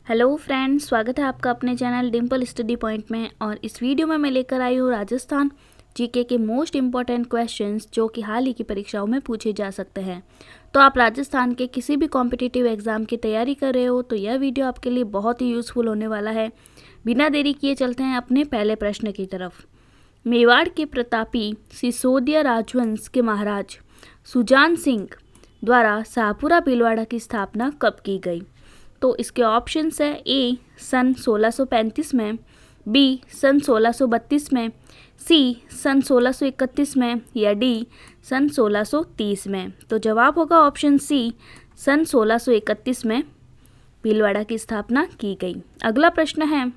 Hello friends, स्वागत है आपका अपने चैनल डिम्पल स्टडी पॉइंट में। और इस वीडियो में मैं लेकर आई हूँ राजस्थान जीके के मोस्ट इम्पॉर्टेंट क्वेश्चंस जो कि हाल ही की परीक्षाओं में पूछे जा सकते हैं। तो आप राजस्थान के किसी भी कॉम्पिटिटिव एग्जाम की तैयारी कर रहे हो तो यह वीडियो आपके लिए बहुत ही यूज़फुल होने वाला है। बिना देरी किए चलते हैं अपने पहले प्रश्न की तरफ। मेवाड़ के प्रतापी सिसोदिया राजवंश के महाराज सुजान सिंह द्वारा शाहपुरा भीलवाड़ा की स्थापना कब की गई? तो इसके ऑप्शंस है ए सन 1635 में, बी सन 1632 में, सी सन 1631 में या डी सन 1630 में। तो जवाब होगा ऑप्शन सी, सन 1631 में भीलवाड़ा की स्थापना की गई। अगला प्रश्न है,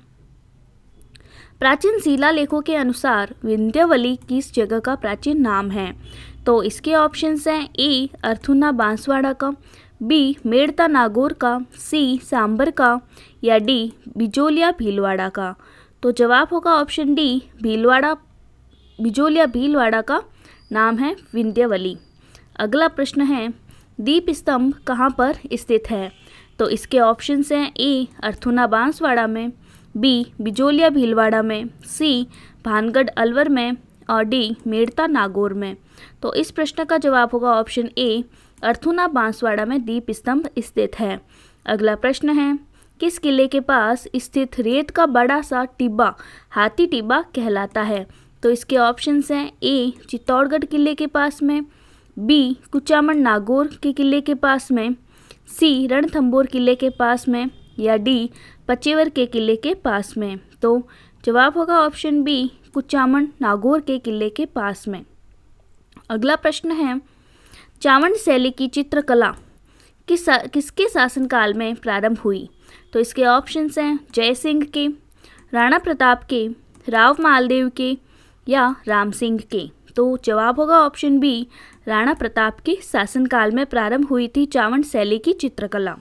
प्राचीन शिलालेखों के अनुसार विंध्यवली किस जगह का प्राचीन नाम है? तो इसके ऑप्शंस हैं ए अर्थुना बांसवाड़ा का, बी मेड़ता नागौर का, सी सांबर का या डी बिजोलिया भीलवाड़ा का। तो जवाब होगा ऑप्शन डी, बिजोलिया भीलवाड़ा का नाम है विंध्यवली। अगला प्रश्न है, दीप स्तंभ कहाँ पर स्थित है? तो इसके ऑप्शंस हैं ए अर्थुना बांसवाड़ा में, बी बिजोलिया भीलवाड़ा में, सी भानगढ़ अलवर में और डी मेड़ता नागौर में। तो इस प्रश्न का जवाब होगा ऑप्शन ए, अर्थुना बांसवाड़ा में दीप स्तंभ स्थित है। अगला प्रश्न है, किस किले के पास स्थित रेत का बड़ा सा टिब्बा हाथी टिब्बा कहलाता है? तो इसके ऑप्शंस हैं ए चित्तौड़गढ़ किले के पास में, बी कुचामन नागौर के किले के पास में, सी रणथंभौर किले के पास में या डी पचेवर के किले के पास में। तो जवाब होगा ऑप्शन बी, कुचामन नागौर के किले के पास में। अगला प्रश्न है, चावंड शैली की चित्रकला किसके शासनकाल में प्रारंभ हुई? तो इसके ऑप्शंस हैं जय सिंह के, राणा प्रताप के, राव मालदेव के या राम सिंह के। तो जवाब होगा ऑप्शन बी, राणा प्रताप के शासनकाल में प्रारंभ हुई थी चावंड शैली की चित्रकला।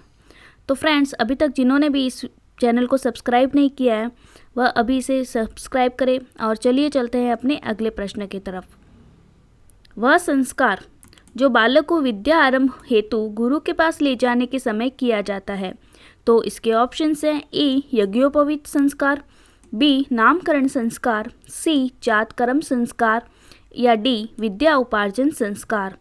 तो फ्रेंड्स, अभी तक जिन्होंने भी इस चैनल को सब्सक्राइब नहीं किया है वह अभी इसे सब्सक्राइब करें। और चलिए चलते हैं अपने अगले प्रश्न की तरफ। वह संस्कार जो बालक को विद्या आरंभ हेतु गुरु के पास ले जाने के समय किया जाता है? तो इसके ऑप्शंस हैं ए यज्ञोपवीत संस्कार, बी नामकरण संस्कार, सी जातकर्म संस्कार या डी विद्या उपार्जन संस्कार।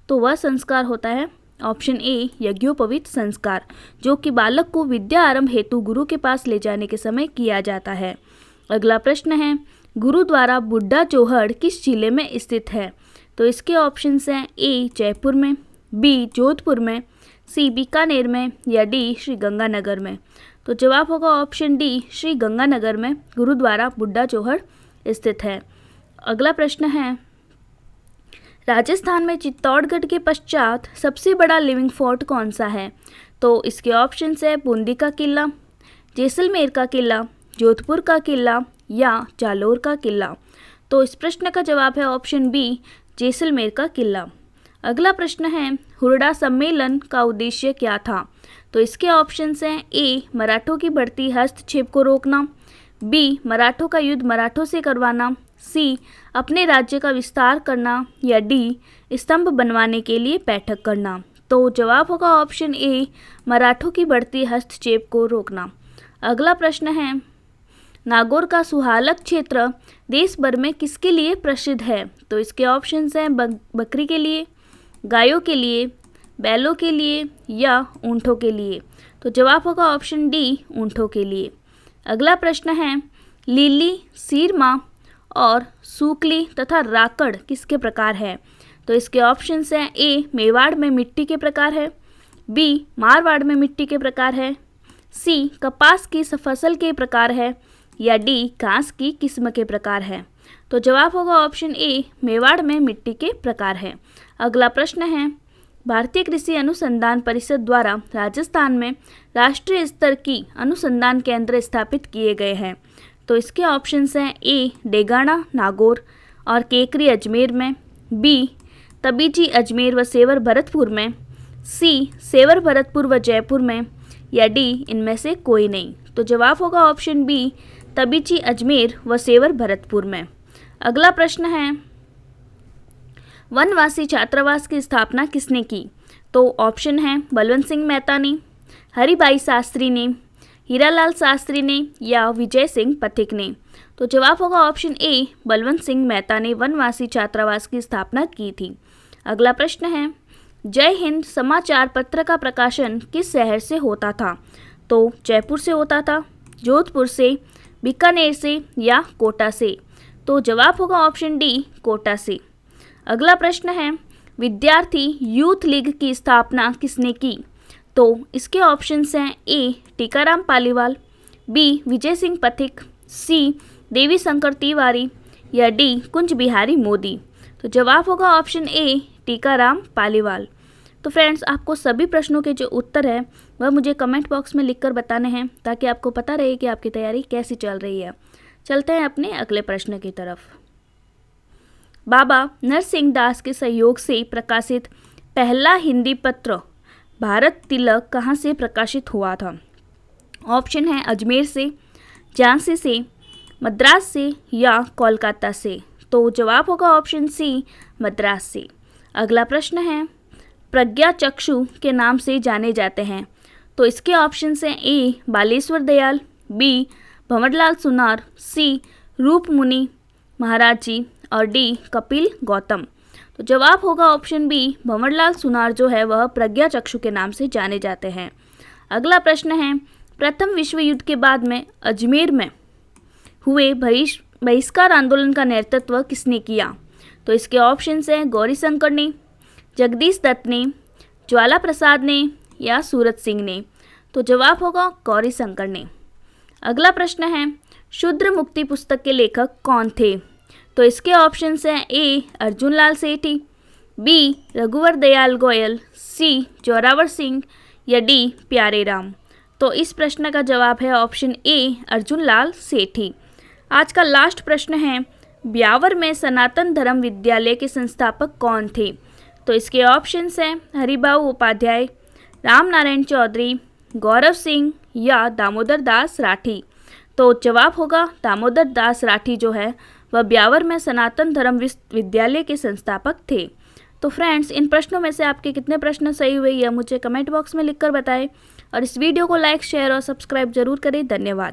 तो वह संस्कार होता है ऑप्शन ए यज्ञोपवीत संस्कार, जो कि बालक को विद्या आरंभ हेतु गुरु के पास ले जाने के समय किया जाता है। अगला प्रश्न है, गुरुद्वारा बुड्ढा जोहड़ किस जिले में स्थित है? तो इसके ऑप्शंस हैं ए जयपुर में, बी जोधपुर में, सी बीकानेर में या डी श्री गंगानगर में। तो जवाब होगा ऑप्शन डी, श्री गंगानगर में गुरुद्वारा बुड्ढा जोहड़ स्थित है। अगला प्रश्न है, राजस्थान में चित्तौड़गढ़ के पश्चात सबसे बड़ा लिविंग फोर्ट कौन सा है? तो इसके ऑप्शंस है बूंदी का किला, जैसलमेर का किला, जोधपुर का किला या जालोर का किला। तो इस प्रश्न का जवाब है ऑप्शन बी, जैसलमेर का किला। अगला प्रश्न है, हुरडा सम्मेलन का उद्देश्य क्या था? तो इसके ऑप्शंस हैं ए मराठों की बढ़ती हस्तक्षेप को रोकना, बी मराठों का युद्ध मराठों से करवाना, सी अपने राज्य का विस्तार करना या डी स्तंभ बनवाने के लिए बैठक करना। तो जवाब होगा ऑप्शन ए, मराठों की बढ़ती हस्तक्षेप को रोकना। अगला प्रश्न है, नागौर का सुहालक क्षेत्र देश भर में किसके लिए प्रसिद्ध है? तो इसके ऑप्शंस हैं बकरी के लिए, गायों के लिए, बैलों के लिए या ऊँटों के लिए। तो जवाब होगा ऑप्शन डी, ऊँटों के लिए। अगला प्रश्न है, लीली, सीरमा और सूकली तथा राकड़ किसके प्रकार है? तो इसके ऑप्शंस हैं ए मेवाड़ में मिट्टी के प्रकार है, बी मारवाड़ में मिट्टी के प्रकार है, सी कपास की फसल के प्रकार है या डी घास की किस्म के प्रकार है। तो जवाब होगा ऑप्शन ए, मेवाड़ में मिट्टी के प्रकार है। अगला प्रश्न है, भारतीय कृषि अनुसंधान परिषद द्वारा राजस्थान में राष्ट्रीय स्तर की अनुसंधान केंद्र स्थापित किए गए हैं। तो इसके ऑप्शंस हैं ए डेगाना नागौर और केकरी अजमेर में, बी तबीजी अजमेर व सेवर भरतपुर में, सी सेवर भरतपुर व जयपुर में या डी इनमें से कोई नहीं। तो जवाब होगा ऑप्शन बी, तबीजी अजमेर व सेवर भरतपुर में। अगला प्रश्न है, वनवासी छात्रावास की स्थापना किसने की? तो ऑप्शन है बलवंत सिंह मेहता ने, हरिभाई शास्त्री ने हीरालाल शास्त्री ने या विजय सिंह पथिक ने। तो जवाब होगा ऑप्शन ए, बलवंत सिंह मेहता ने वनवासी छात्रावास की स्थापना की थी। अगला प्रश्न है, जय हिंद समाचार पत्र का प्रकाशन किस शहर से होता था? तो जयपुर से होता था, जोधपुर से, बीकानेर से या कोटा से। तो जवाब होगा ऑप्शन डी, कोटा से। अगला प्रश्न है, विद्यार्थी यूथ लीग की स्थापना किसने की? तो इसके ऑप्शंस हैं ए, टीकाराम पालीवाल, बी, विजय सिंह पथिक, सी, देवी शंकर तिवारी या डी, कुंज बिहारी मोदी। तो जवाब होगा ऑप्शन ए, टीकाराम पालीवाल। तो फ्रेंड्स, आपको सभी प्रश्नों के जो उत्तर है वह मुझे कमेंट बॉक्स में लिखकर बताने हैं ताकि आपको पता रहे कि आपकी तैयारी कैसी चल रही है। चलते हैं अपने अगले प्रश्न की तरफ। बाबा नरसिंह दास के सहयोग से प्रकाशित पहला हिंदी पत्र भारत तिलक कहाँ से प्रकाशित हुआ था? ऑप्शन है अजमेर से, झांसी से, मद्रास से या कोलकाता से। तो जवाब होगा ऑप्शन सी, मद्रास से। अगला प्रश्न है, प्रज्ञा चक्षु के नाम से जाने जाते हैं। तो इसके ऑप्शंस हैं ए, बालेश्वर दयाल, बी, भंवरलाल सुनार, सी, रूपमुनि महाराज जी और डी, कपिल गौतम। तो जवाब होगा ऑप्शन बी, भंवरलाल सुनार जो है वह प्रज्ञा चक्षु के नाम से जाने जाते हैं। अगला प्रश्न है, प्रथम विश्व युद्ध के बाद में अजमेर में हुए बहिष्कार आंदोलन का नेतृत्व किसने किया? तो इसके ऑप्शंस हैं गौरीशंकर ने, जगदीश दत्त ने, ज्वाला प्रसाद ने या सूरत सिंह ने। तो जवाब होगा गौरीशंकर ने। अगला प्रश्न है, शूद्र मुक्ति पुस्तक के लेखक कौन थे? तो इसके ऑप्शंस हैं ए, अर्जुन लाल सेठी, बी, रघुवर दयाल गोयल, सी, जोरावर सिंह या डी, प्यारे राम। तो इस प्रश्न का जवाब है ऑप्शन ए, अर्जुन लाल सेठी। आज का लास्ट प्रश्न है, ब्यावर में सनातन धर्म विद्यालय के संस्थापक कौन थे? तो इसके ऑप्शंस हैं हरिभाऊ उपाध्याय, राम नारायण चौधरी, गौरव सिंह या दामोदर दास राठी। तो जवाब होगा दामोदर दास राठी जो है वह ब्यावर में सनातन धर्म विद्यालय के संस्थापक थे। तो फ्रेंड्स, इन प्रश्नों में से आपके कितने प्रश्न सही हुए यह मुझे कमेंट बॉक्स में लिखकर बताएं और इस वीडियो को लाइक, शेयर और सब्सक्राइब जरूर करें। धन्यवाद।